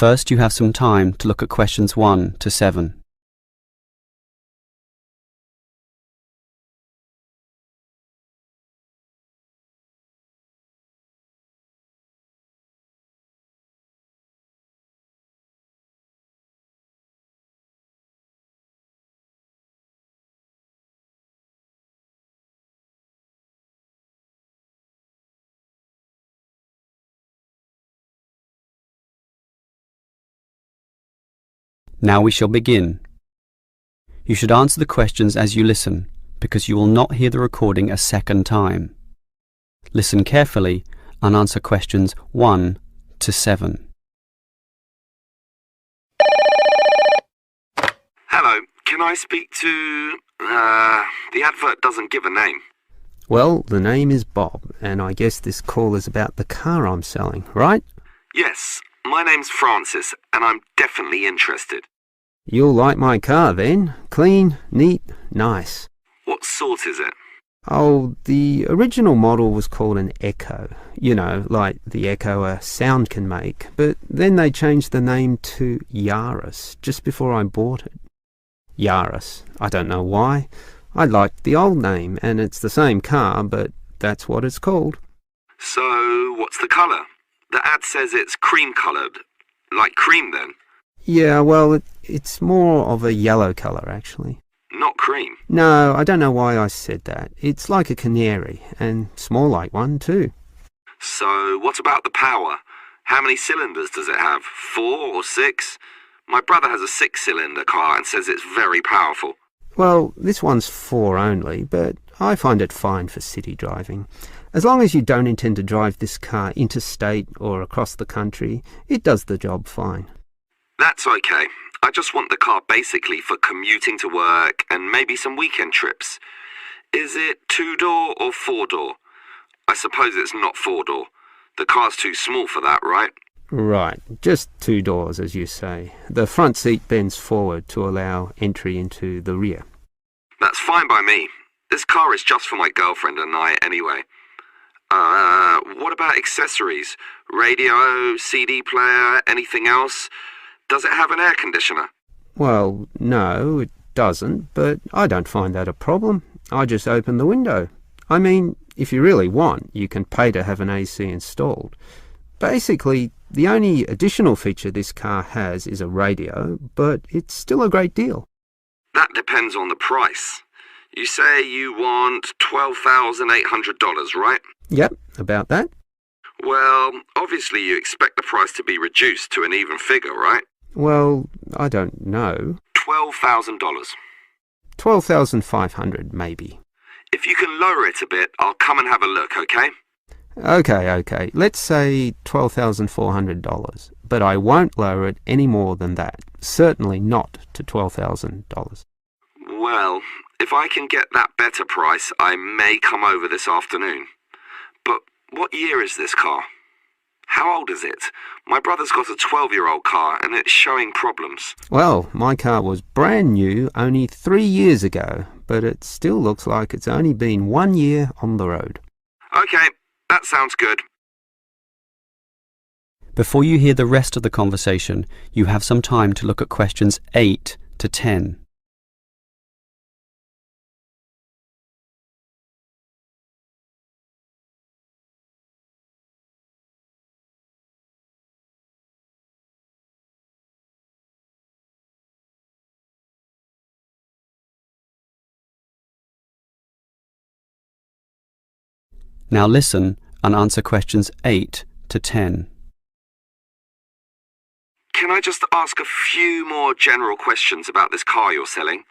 First, you have some time to look at questions 1 to 7. Now we shall begin. You should answer the questions as you listen, because you will not hear the recording a second time. Listen carefully and answer questions 1 to 7. Hello, can I speak to... the advert doesn't give a name. Well, the name is Bob, and I guess this call is about the car I'm selling, right? Yes, my name's Francis, and I'm definitely interested. You'll like my car then. Clean, neat, nice. What sort is it? Oh, the original model was called an Echo. You know, like the echo a sound can make. But then they changed the name to Yaris just before I bought it. Yaris. I don't know why. I liked the old name, and it's the same car, but that's what it's called. So, what's the colour? The ad says it's cream-coloured. Like cream, then? Yeah, well, it's more of a yellow colour, actually. Not cream? No, I don't know why I said that. It's like a canary, and it's more like one, too. So, what about the power? How many cylinders does it have? 4 or 6? My brother has a 6-cylinder car and says it's very powerful. Well, this one's 4 only, but I find it fine for city driving. As long as you don't intend to drive this car interstate or across the country, it does the job fine. That's okay. I just want the car basically for commuting to work and maybe some weekend trips. Is it 2-door or 4-door? I suppose it's not 4-door. The car's too small for that, right? Right, just 2 doors, as you say. The front seat bends forward to allow entry into the rear. That's fine by me. This car is just for my girlfriend and I anyway. What about accessories? Radio, CD player, anything else? Does it have an air conditioner? Well, no, it doesn't, but I don't find that a problem. I just open the window. I mean, if you really want, you can pay to have an AC installed. Basically, the only additional feature this car has is a radio, but it's still a great deal. That depends on the price. You say you want $12,800, right? Yep, about that. Well, obviously you expect the price to be reduced to an even figure, right? Well, I don't know. $12,000. $12,500, maybe. If you can lower it a bit, I'll come and have a look, okay? Okay. Let's say $12,400, but I won't lower it any more than that. Certainly not to $12,000. Well, if I can get that better price, I may come over this afternoon. But what year is this car? How old is it? My brother's got a 12-year-old car and it's showing problems. Well, my car was brand new only 3 years ago, but it still looks like it's only been 1 year on the road. Okay, that sounds good. Before you hear the rest of the conversation, you have some time to look at questions 8 to 10. Now listen and answer questions 8 to 10. Can I just ask a few more general questions about this car you're selling?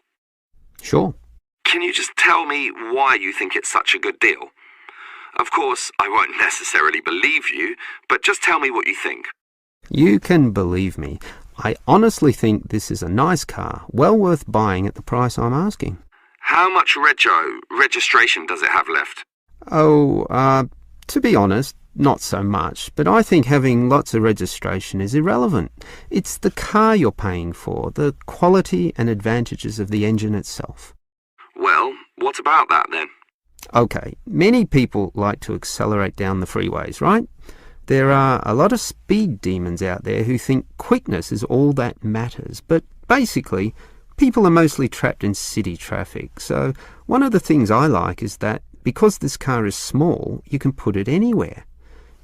Sure. Can you just tell me why you think it's such a good deal? Of course, I won't necessarily believe you, but just tell me what you think. You can believe me. I honestly think this is a nice car, well worth buying at the price I'm asking. How much registration does it have left? To be honest, not so much, but I think having lots of registration is irrelevant. It's the car you're paying for, the quality and advantages of the engine itself. Well, what about that then? Okay, many people like to accelerate down the freeways, right? There are a lot of speed demons out there who think quickness is all that matters, but basically, people are mostly trapped in city traffic. So one of the things I like is that because this car is small, you can put it anywhere.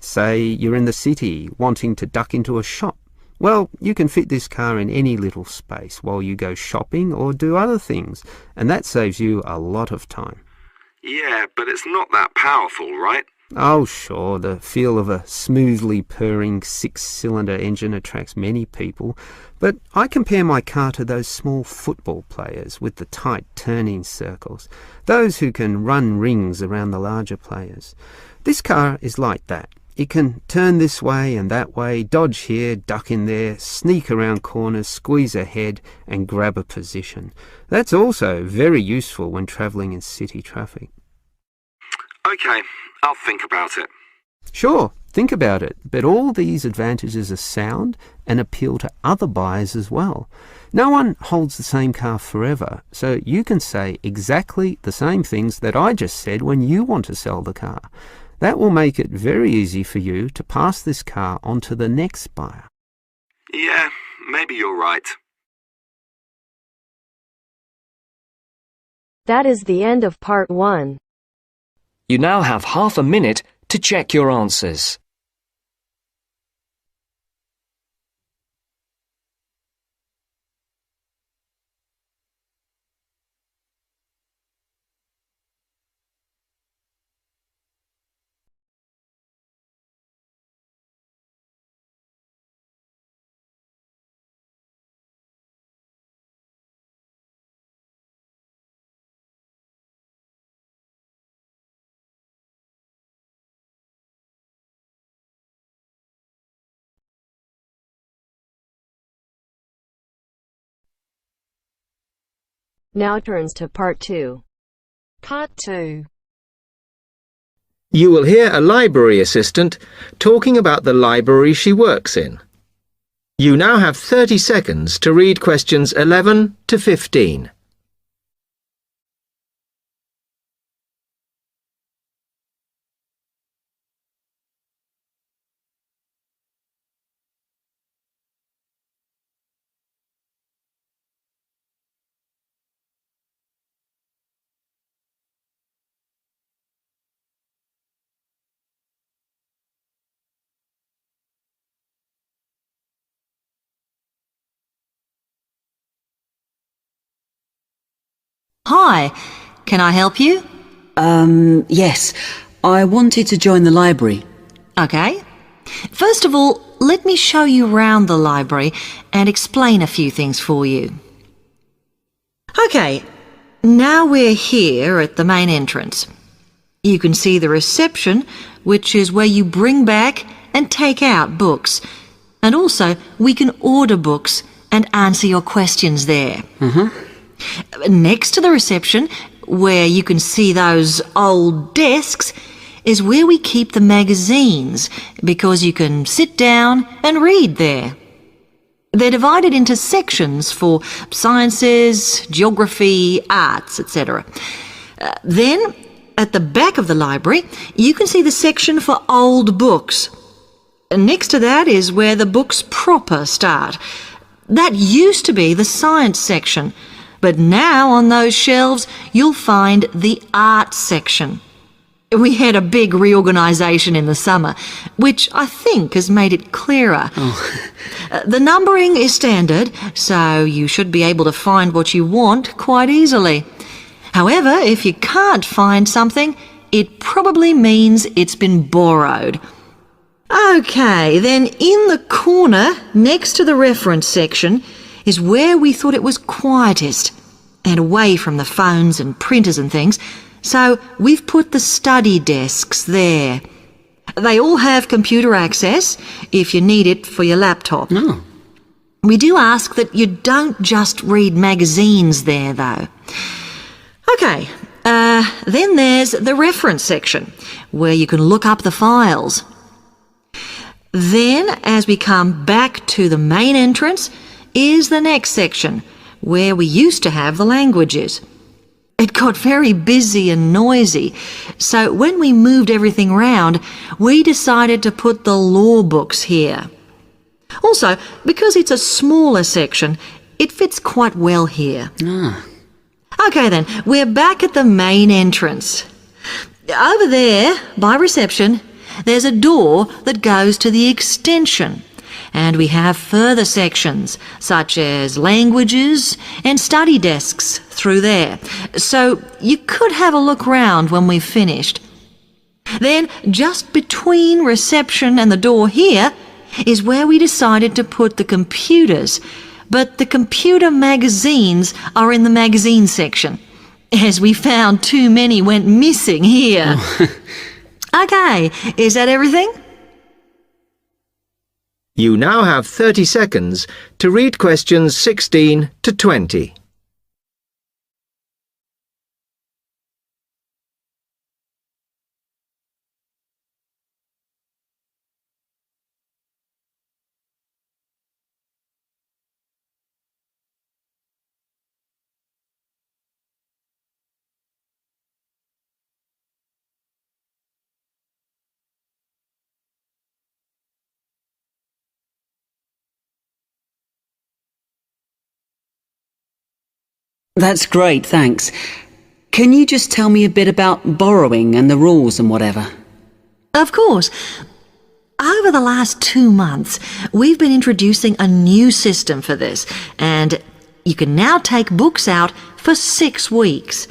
Say you're in the city wanting to duck into a shop. Well, you can fit this car in any little space while you go shopping or do other things, and that saves you a lot of time. Yeah, but it's not that powerful, right? Oh, sure, the feel of a smoothly purring 6-cylinder engine attracts many people, but I compare my car to those small football players with the tight turning circles, those who can run rings around the larger players. This car is like that. It can turn this way and that way, dodge here, duck in there, sneak around corners, squeeze ahead and grab a position. That's also very useful when travelling in city traffic. Okay, I'll think about it. Sure, think about it, but all these advantages are sound and appeal to other buyers as well. No one holds the same car forever, so you can say exactly the same things that I just said when you want to sell the car. That will make it very easy for you to pass this car on to the next buyer. Yeah, maybe you're right. That is the end of part 1. You now have half a minute to check your answers. Now turns to part 2. Part 2. You will hear a library assistant talking about the library she works in. You now have 30 seconds to read questions 11 to 15. Hi, can I help you? Yes. I wanted to join the library. Okay. First of all, let me show you round the library and explain a few things for you. Okay, now we're here at the main entrance. You can see the reception, which is where you bring back and take out books. And also, we can order books and answer your questions there. Next to the reception, where you can see those old desks, is where we keep the magazines, because you can sit down and read there. They're divided into sections for sciences, geography, arts, etc. Then, at the back of the library, you can see the section for old books. Next to that is where the books proper start. That used to be the science section, but now on those shelves you'll find the art section. We had a big reorganisation in the summer, which I think has made it clearer. The numbering is standard, so you should be able to find what you want quite easily. However, if you can't find something, it probably means it's been borrowed. Okay, then in the corner next to the reference section is where we thought it was quietest and away from the phones and printers and things, so we've put the study desks there. They all have computer access if you need it for your laptop. We do ask that you don't just read magazines there, though. Okay, then there's the reference section, where you can look up the files. Then, as we come back to the main entrance, is the next section, where we used to have the languages. It got very busy and noisy, so when we moved everything round, we decided to put the law books here. Also, because it's a smaller section, it fits quite well here. OK then, we're back at the main entrance. Over there, by reception, there's a door that goes to the extension. And we have further sections, such as languages and study desks through there. So you could have a look round when we've finished. Then, just between reception and the door here, is where we decided to put the computers. But the computer magazines are in the magazine section, as we found too many went missing here. OK, is that everything? You now have 30 seconds to read questions 16 to 20. That's great, thanks. Can you just tell me a bit about borrowing and the rules and whatever? Of course. Over the last 2 months, we've been introducing a new system for this, and you can now take books out for 6 weeks.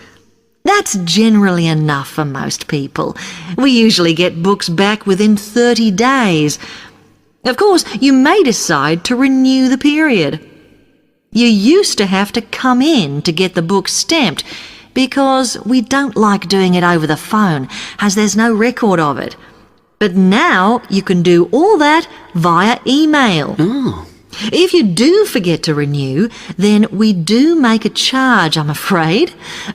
That's generally enough for most people. We usually get books back within 30 days. Of course, you may decide to renew the period. You used to have to come in to get the book stamped because we don't like doing it over the phone, as there's no record of it. But now you can do all that via email. If you do forget to renew, then we do make a charge, I'm afraid.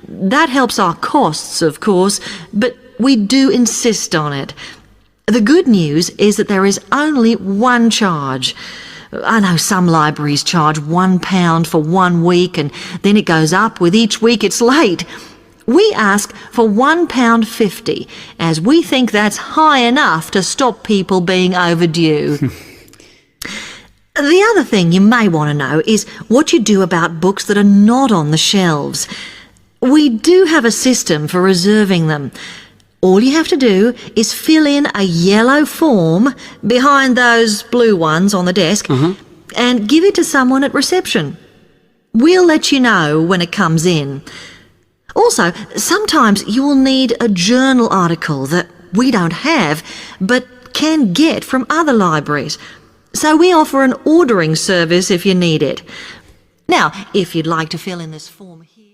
That helps our costs, of course, but we do insist on it. The good news is that there is only one charge. I know some libraries charge £1 for 1 week and then it goes up with each week it's late. We ask for £1.50 as we think that's high enough to stop people being overdue. The other thing you may want to know is what you do about books that are not on the shelves. We do have a system for reserving them. All you have to do is fill in a yellow form behind those blue ones on the desk and give it to someone at reception. We'll let you know when it comes in. Also, sometimes you will need a journal article that we don't have but can get from other libraries. So we offer an ordering service if you need it. Now, if you'd like to fill in this form here.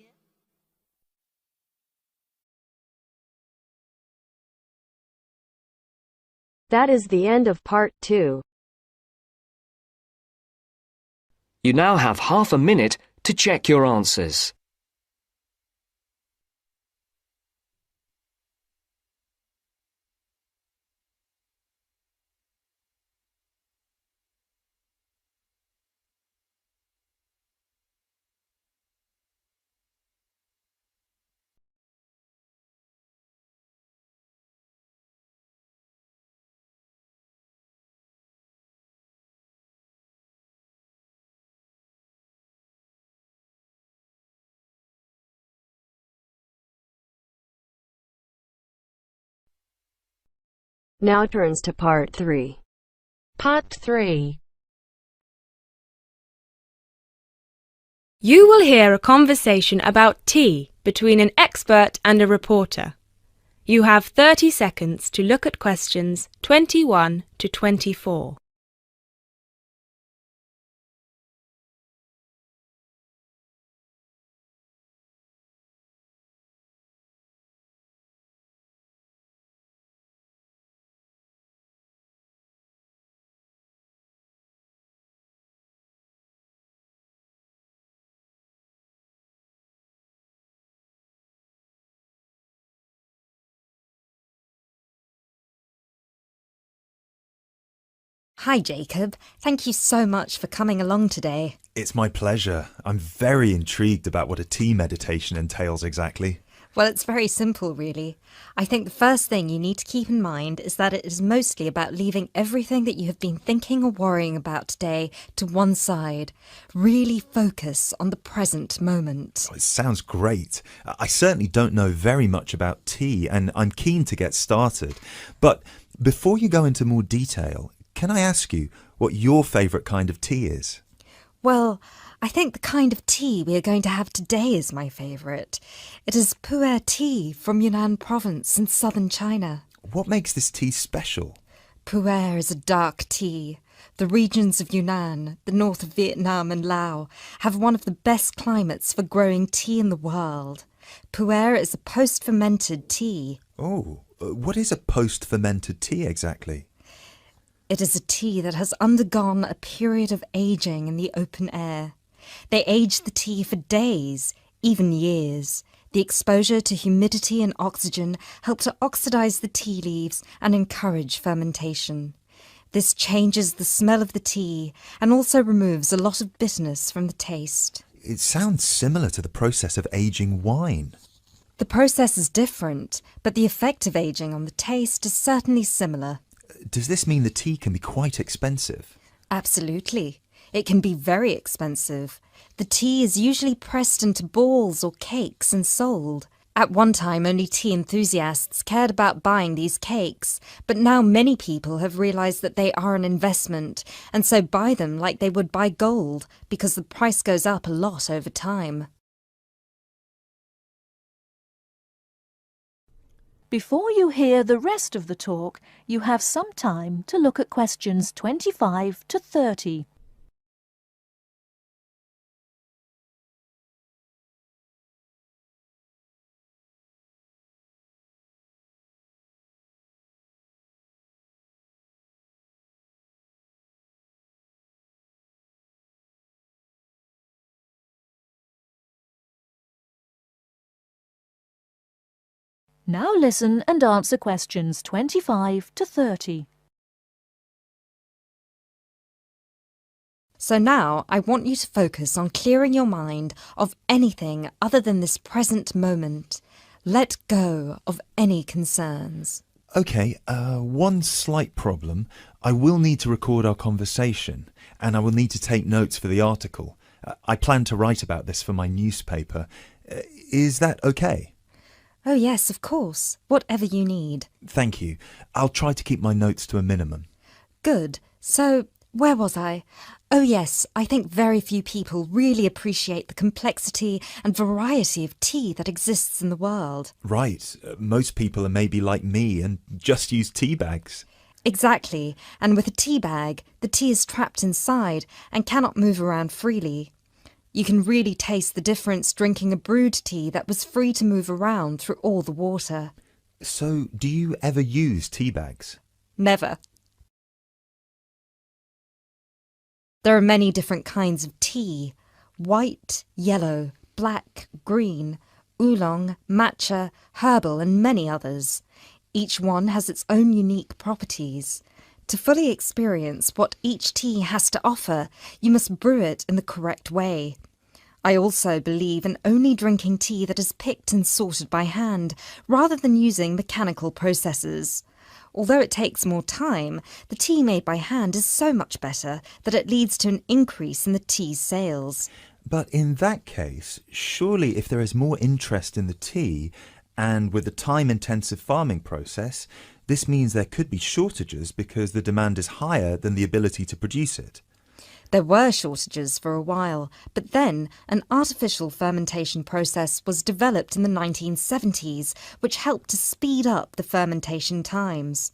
That is the end of part 2. You now have half a minute to check your answers. Now turns to part 3. Part 3. You will hear a conversation about tea between an expert and a reporter. You have 30 seconds to look at questions 21 to 24. Hi, Jacob. Thank you so much for coming along today. It's my pleasure. I'm very intrigued about what a tea meditation entails exactly. Well, it's very simple, really. I think the first thing you need to keep in mind is that it is mostly about leaving everything that you have been thinking or worrying about today to one side. Really focus on the present moment. Oh, it sounds great. I certainly don't know very much about tea, and I'm keen to get started. But before you go into more detail, can I ask you what your favourite kind of tea is? Well, I think the kind of tea we are going to have today is my favourite. It is pu'er tea from Yunnan province in southern China. What makes this tea special? Pu'er is a dark tea. The regions of Yunnan, the north of Vietnam and Laos, have one of the best climates for growing tea in the world. Pu'er is a post-fermented tea. Oh, what is a post-fermented tea exactly? It is a tea that has undergone a period of aging in the open air. They age the tea for days, even years. The exposure to humidity and oxygen help to oxidize the tea leaves and encourage fermentation. This changes the smell of the tea and also removes a lot of bitterness from the taste. It sounds similar to the process of aging wine. The process is different, but the effect of aging on the taste is certainly similar. Does this mean the tea can be quite expensive? Absolutely. It can be very expensive. The tea is usually pressed into balls or cakes and sold. At one time, only tea enthusiasts cared about buying these cakes, but now many people have realised that they are an investment, and so buy them like they would buy gold, because the price goes up a lot over time. Before you hear the rest of the talk, you have some time to look at questions 25 to 30. Now listen and answer questions 25 to 30. So now I want you to focus on clearing your mind of anything other than this present moment. Let go of any concerns. Okay, one slight problem. I will need to record our conversation, and I will need to take notes for the article. I plan to write about this for my newspaper. Is that okay? Oh yes, of course. Whatever you need. Thank you. I'll try to keep my notes to a minimum. Good. So, where was I? Oh yes, I think very few people really appreciate the complexity and variety of tea that exists in the world. Right. Most people are maybe like me and just use tea bags. Exactly. And with a tea bag, the tea is trapped inside and cannot move around freely. You can really taste the difference drinking a brewed tea that was free to move around through all the water. So, do you ever use tea bags? Never. There are many different kinds of tea: white, yellow, black, green, oolong, matcha, herbal and many others. Each one has its own unique properties. To fully experience what each tea has to offer, you must brew it in the correct way. I also believe in only drinking tea that is picked and sorted by hand, rather than using mechanical processes. Although it takes more time, the tea made by hand is so much better that it leads to an increase in the tea's sales. But in that case, surely if there is more interest in the tea, and with the time-intensive farming process, this means there could be shortages because the demand is higher than the ability to produce it. There were shortages for a while, but then an artificial fermentation process was developed in the 1970s, which helped to speed up the fermentation times.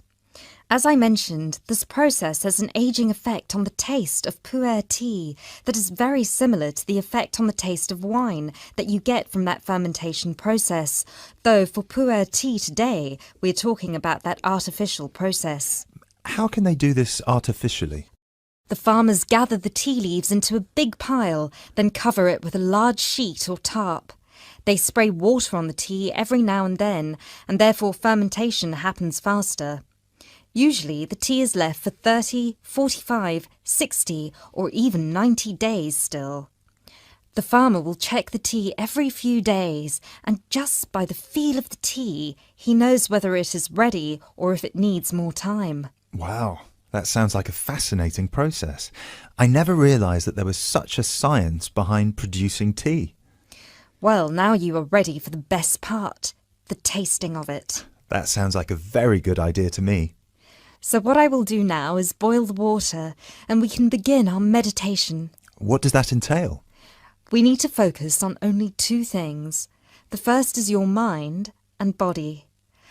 As I mentioned, this process has an aging effect on the taste of pu'er tea that is very similar to the effect on the taste of wine that you get from that fermentation process, though for pu'er tea today, we're talking about that artificial process. How can they do this artificially? The farmers gather the tea leaves into a big pile, then cover it with a large sheet or tarp. They spray water on the tea every now and then, and therefore fermentation happens faster. Usually the tea is left for 30, 45, 60 or even 90 days still. The farmer will check the tea every few days, and just by the feel of the tea, he knows whether it is ready or if it needs more time. Wow, that sounds like a fascinating process. I never realised that there was such a science behind producing tea. Well, now you are ready for the best part, the tasting of it. That sounds like a very good idea to me. So what I will do now is boil the water, and we can begin our meditation. What does that entail? We need to focus on only two things. The first is your mind and body.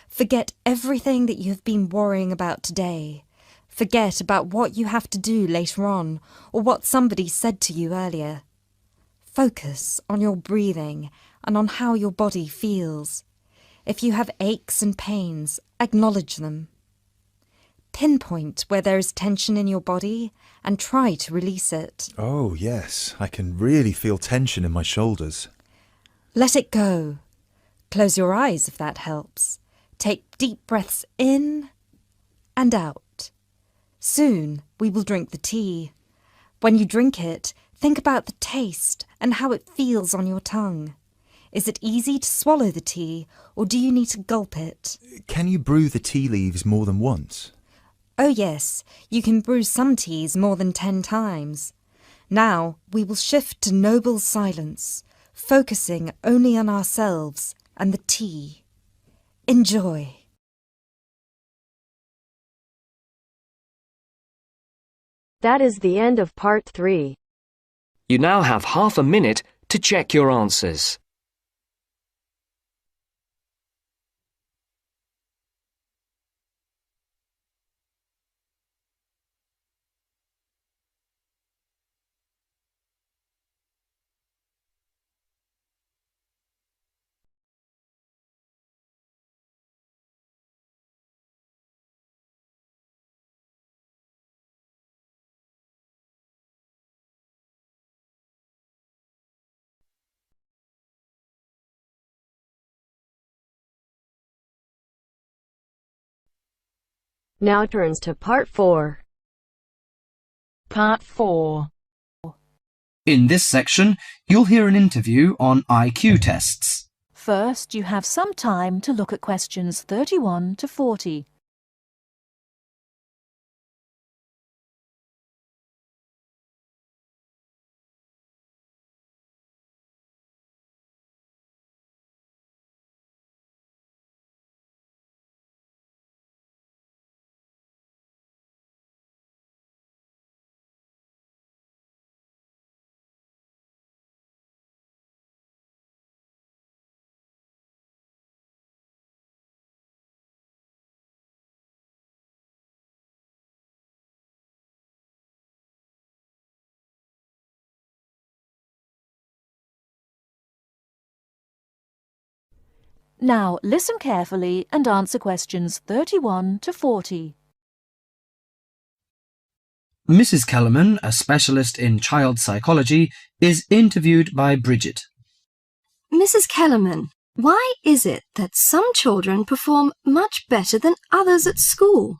Forget everything that you have been worrying about today. Forget about what you have to do later on or what somebody said to you earlier. Focus on your breathing and on how your body feels. If you have aches and pains, acknowledge them. Pinpoint where there is tension in your body and try to release it. Oh, yes, I can really feel tension in my shoulders. Let it go. Close your eyes if that helps. Take deep breaths in and out. Soon we will drink the tea. When you drink it, think about the taste and how it feels on your tongue. Is it easy to swallow the tea, or do you need to gulp it? Can you brew the tea leaves more than once? Oh yes, you can brew some teas more than 10 times. Now we will shift to noble silence, focusing only on ourselves and the tea. Enjoy. That is the end of part 3. You now have half a minute to check your answers. Now turns to part 4. Part 4. In this section, you'll hear an interview on IQ tests. First, you have some time to look at questions 31 to 40. Now listen carefully and answer questions 31 to 40. Mrs. Kellerman, a specialist in child psychology, is interviewed by Bridget. Mrs. Kellerman, why is it that some children perform much better than others at school?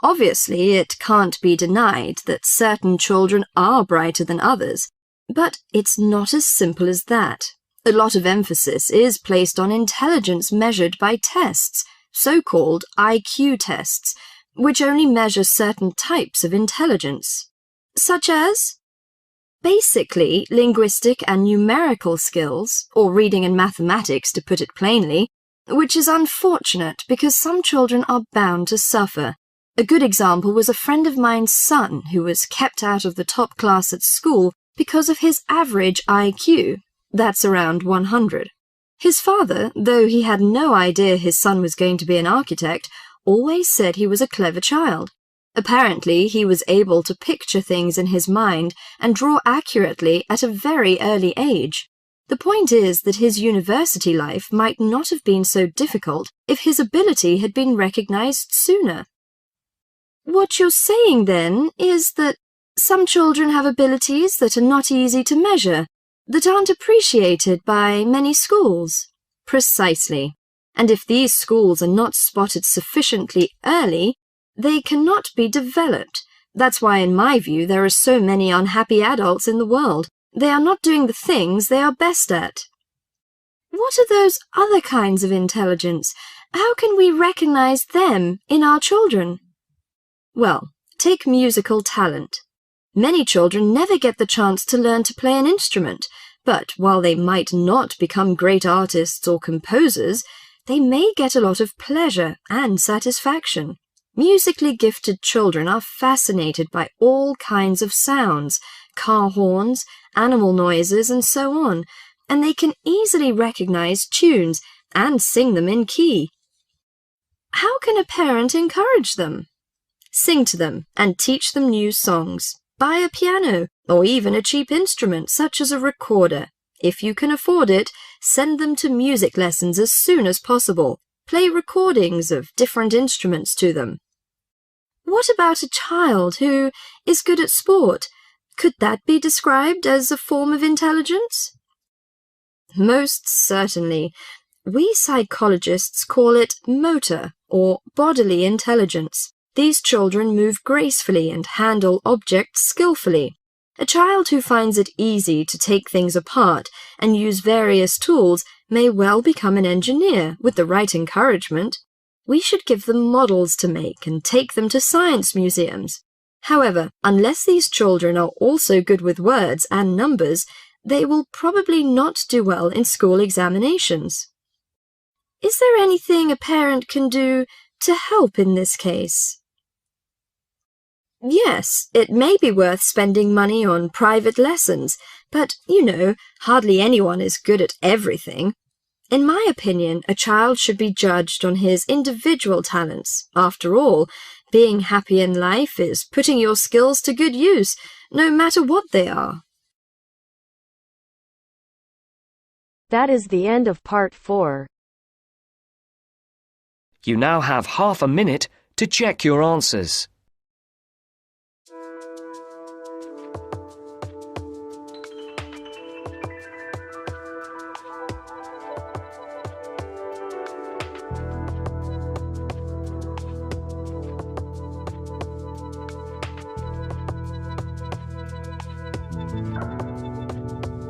Obviously, it can't be denied that certain children are brighter than others, but it's not as simple as that. A lot of emphasis is placed on intelligence measured by tests, so-called IQ tests, which only measure certain types of intelligence, such as basically linguistic and numerical skills, or reading and mathematics to put it plainly, which is unfortunate because some children are bound to suffer. A good example was a friend of mine's son who was kept out of the top class at school because of his average IQ. That's around 100. His father, though he had no idea his son was going to be an architect, always said he was a clever child. Apparently, he was able to picture things in his mind and draw accurately at a very early age. The point is that his university life might not have been so difficult if his ability had been recognized sooner. What you're saying, then, is that some children have abilities that are not easy to measure, that aren't appreciated by many schools. Precisely. And if these schools are not spotted sufficiently early, they cannot be developed. That's why, in my view, there are so many unhappy adults in the world. They are not doing the things they are best at. What are those other kinds of intelligence? How can we recognize them in our children? Well, take musical talent. Many children never get the chance to learn to play an instrument, but while they might not become great artists or composers, they may get a lot of pleasure and satisfaction. Musically gifted children are fascinated by all kinds of sounds, car horns, animal noises, and so on, and they can easily recognize tunes and sing them in key. How can a parent encourage them? Sing to them and teach them new songs. Buy a piano or even a cheap instrument such as a recorder. If you can afford it, send them to music lessons as soon as possible. Play recordings of different instruments to them. What about a child who is good at sport? Could that be described as a form of intelligence? Most certainly. We psychologists call it motor or bodily intelligence. These children move gracefully and handle objects skillfully. A child who finds it easy to take things apart and use various tools may well become an engineer with the right encouragement. We should give them models to make and take them to science museums. However, unless these children are also good with words and numbers, they will probably not do well in school examinations. Is there anything a parent can do to help in this case? Yes, it may be worth spending money on private lessons, but, hardly anyone is good at everything. In my opinion, a child should be judged on his individual talents. After all, being happy in life is putting your skills to good use, no matter what they are. That is the end of part 4. You now have half a minute to check your answers.